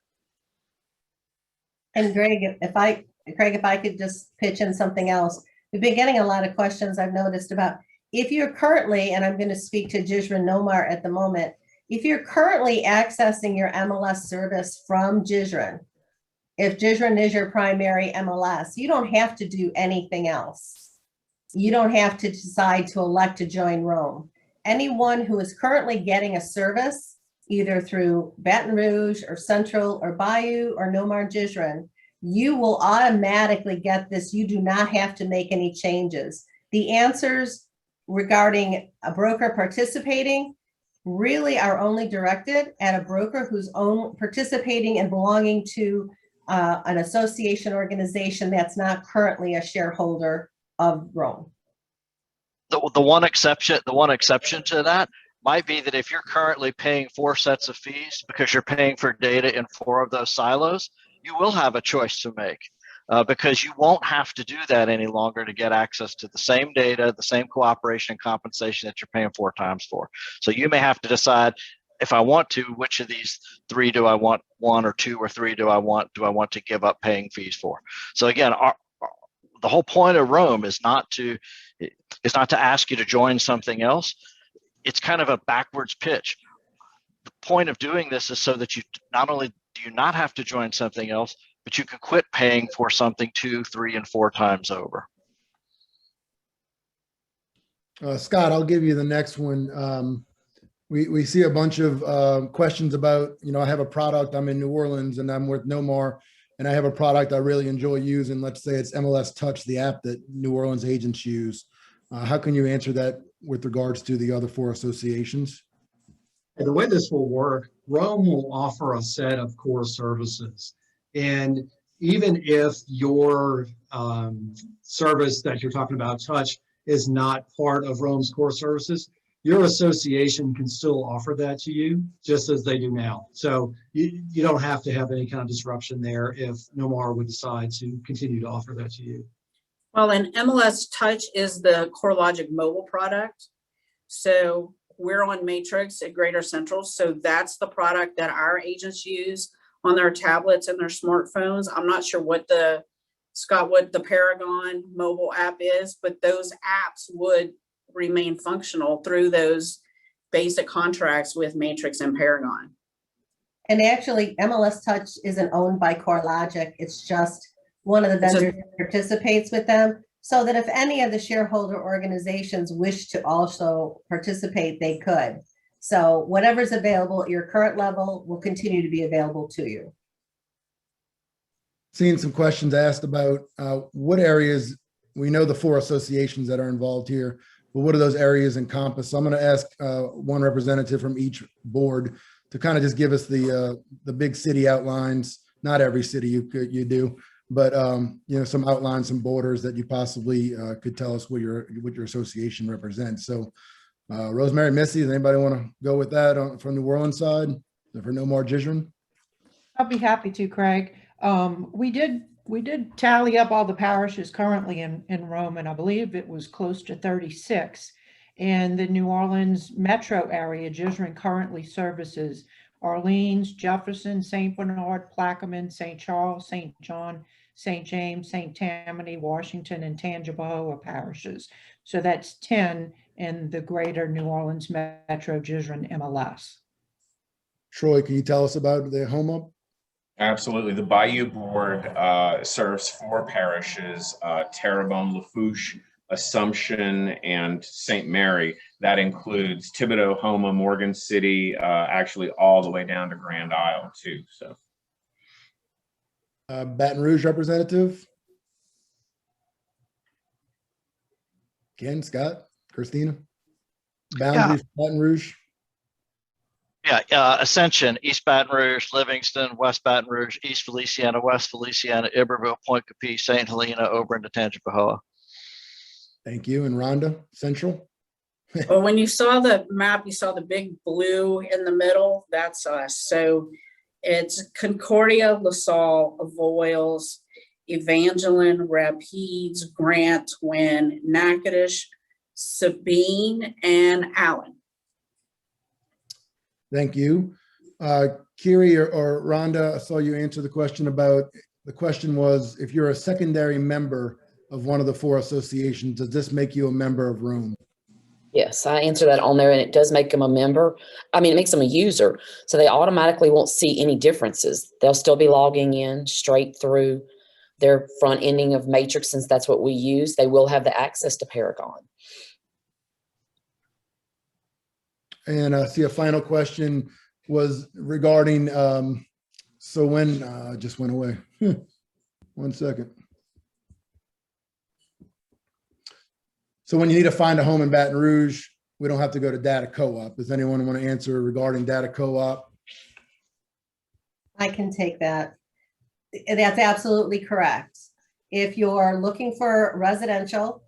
And Greg, if I could just pitch in something else. We've been getting a lot of questions I've noticed about if you're currently, and I'm going to speak to Jijren Nomar at the moment, if you're currently accessing your MLS service from Jijren, if Jijren is your primary MLS, you don't have to do anything else. You don't have to decide to elect to join Rome. Anyone who is currently getting a service, either through Baton Rouge or Central or Bayou or Nomar Jijren, you will automatically get this. You do not have to make any changes. The answers regarding a broker participating really are only directed at a broker who's participating and belonging to an association organization that's not currently a shareholder of Rome. The one exception to that might be that if you're currently paying 4 sets of fees because you're paying for data in 4 of those silos, you will have a choice to make because you won't have to do that any longer to get access to the same data, the same cooperation and compensation that you're paying 4 times for. So you may have to decide, if I want to, which of these 3 do I want, 1 or 2 or 3 do I want to give up paying fees for? So again, the whole point of Roam is not to ask you to join something else. It's kind of a backwards pitch. The point of doing this is so that you not only do you not have to join something else, but you can quit paying for something 2, 3, and 4 times over. Scott, I'll give you the next one. We see a bunch of questions about, I have a product, I'm in New Orleans and I'm with Nomar, and I have a product I really enjoy using. Let's say it's MLS Touch, the app that New Orleans agents use. How can you answer that with regards to the other 4 associations? And the way this will work, Roam will offer a set of core services. And even if your service that you're talking about, Touch, is not part of Roam's core services, your association can still offer that to you, just as they do now. So you don't have to have any kind of disruption there if Nomar would decide to continue to offer that to you. Well, and MLS Touch is the CoreLogic mobile product. So we're on Matrix at Greater Central. So that's the product that our agents use on their tablets and their smartphones. I'm not sure what the Paragon mobile app is, but those apps would remain functional through those basic contracts with Matrix and Paragon. And actually, MLS Touch isn't owned by CoreLogic. It's just one of the vendors that participates with them, so that if any of the shareholder organizations wish to also participate, they could. So whatever's available at your current level will continue to be available to you. Seeing some questions asked about what areas, we know the 4 associations that are involved here, but what do those areas encompass? So I'm going to ask one representative from each board to kind of just give us the big city outlines. Not every city you do, but some outlines, some borders that you possibly could tell us what your association represents. So Rosemary, Missy, does anybody want to go with that from the New Orleans side? For Nomar Jijron? I'll be happy to, Craig. We did tally up all the parishes currently in Rome, and I believe it was close to 36. And the New Orleans metro area, Jijron currently services Orleans, Jefferson, St. Bernard, Plaquemine, St. Charles, St. John, St. James, St. Tammany, Washington, and Tangipahoa parishes. So that's 10 in the greater New Orleans metro Jijron MLS. Troy, can you tell us about the home up? Absolutely. The Bayou Board serves 4 parishes, Terrebonne, Lafourche, Assumption, and St. Mary. That includes Thibodaux, Houma, Morgan City, actually all the way down to Grand Isle too. So, Baton Rouge representative? Ken, Scott, Christina? Boundaries, Baton Rouge? Yeah, Ascension, East Baton Rouge, Livingston, West Baton Rouge, East Feliciana, West Feliciana, Iberville, Point Capiz, St. Helena, over into Tangipahoa. Thank you. And Rhonda, Central? Well, when you saw the map, you saw the big blue in the middle. That's us. So it's Concordia, LaSalle, Avoyelles, Evangeline, Rapides, Grant, Wynn, Natchitoches, Sabine, and Allen. Thank you. Kiri or Rhonda, I saw you answer the question about, the question was, if you're a secondary member of one of the 4 associations, does this make you a member of Roam? Yes, I answer that on there, and it does make them a member. I mean, it makes them a user, so they automatically won't see any differences. They'll still be logging in straight through their front ending of Matrix, since that's what we use. They will have the access to Paragon. And I see a final question was regarding, so when, just went away. 1 second. So when you need to find a home in Baton Rouge, we don't have to go to Data Co-op. Does anyone want to answer regarding Data Co-op? I can take that. That's absolutely correct. If you're looking for residential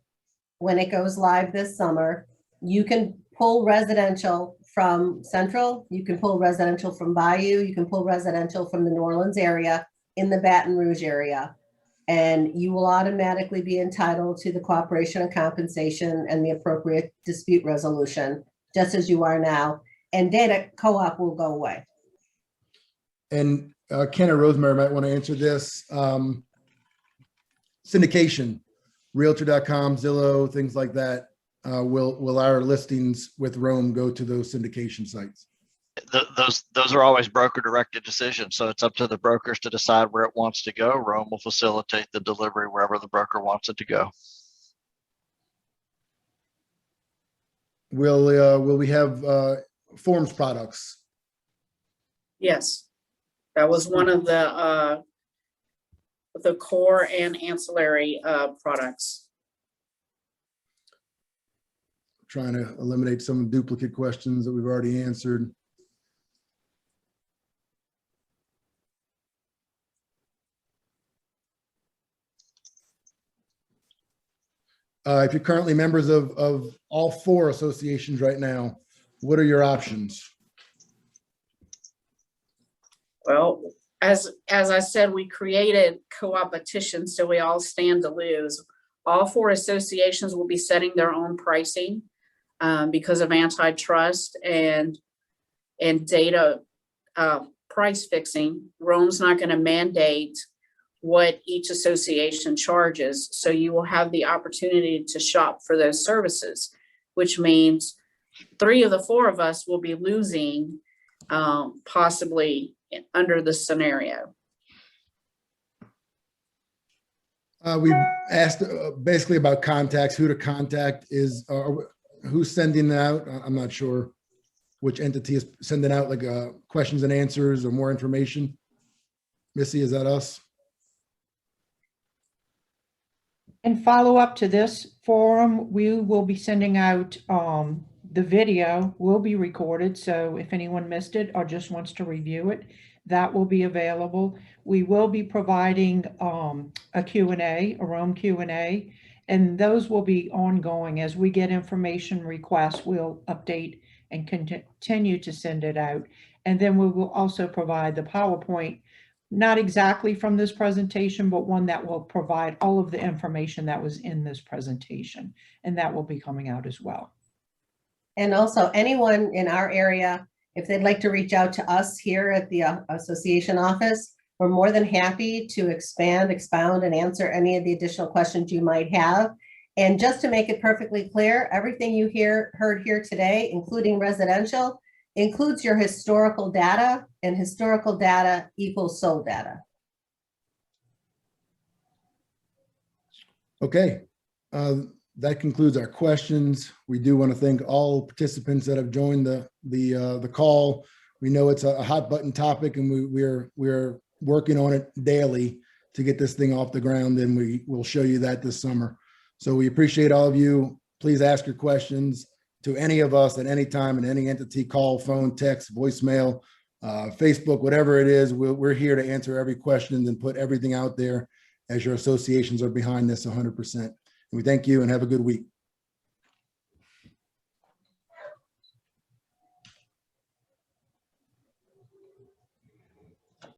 when it goes live this summer, you can pull residential from Central, you can pull residential from Bayou, you can pull residential from the New Orleans area in the Baton Rouge area. And you will automatically be entitled to the cooperation and compensation and the appropriate dispute resolution, just as you are now. And data co-op will go away. And Ken or Rosemary might want to answer this. Syndication, Realtor.com, Zillow, things like that. Will our listings with Rome go to those syndication sites? Those are always broker directed decisions. So it's up to the brokers to decide where it wants to go. Rome will facilitate the delivery wherever the broker wants it to go. Will we have forms products? Yes, that was one of the core and ancillary products. Trying to eliminate some duplicate questions that we've already answered. If you're currently members of all 4 associations right now, what are your options? Well, as I said, we created co-opetition, so we all stand to lose. All 4 associations will be setting their own pricing because of antitrust and data price fixing. Rome's not going to mandate what each association charges, so you will have the opportunity to shop for those services, which means 3 of the 4 of us will be losing possibly under the scenario. We've asked basically about contacts, who to contact, who's sending it out. I'm not sure which entity is sending out like questions and answers or more information. Missy, is that us? In follow up to this forum, we will be sending out the video will be recorded. So if anyone missed it or just wants to review it, that will be available. We will be providing a Q&A, a Rome Q&A, and those will be ongoing. As we get information requests, we'll update and continue to send it out. And then we will also provide the PowerPoint, not exactly from this presentation, but one that will provide all of the information that was in this presentation. And that will be coming out as well. And also anyone in our area, if they'd like to reach out to us here at the association office, we're more than happy to expand, expound, and answer any of the additional questions you might have. And just to make it perfectly clear, everything you heard here today, including residential, includes your historical data, and historical data equals sold data. Okay, that concludes our questions. We do want to thank all participants that have joined the call. We know it's a hot button topic, and we're working on it daily to get this thing off the ground, and we will show you that this summer. So we appreciate all of you. Please ask your questions to any of us at any time, in any entity, call, phone, text, voicemail, Facebook, whatever it is. We're here to answer every question and put everything out there as your associations are behind this 100%. And we thank you and have a good week.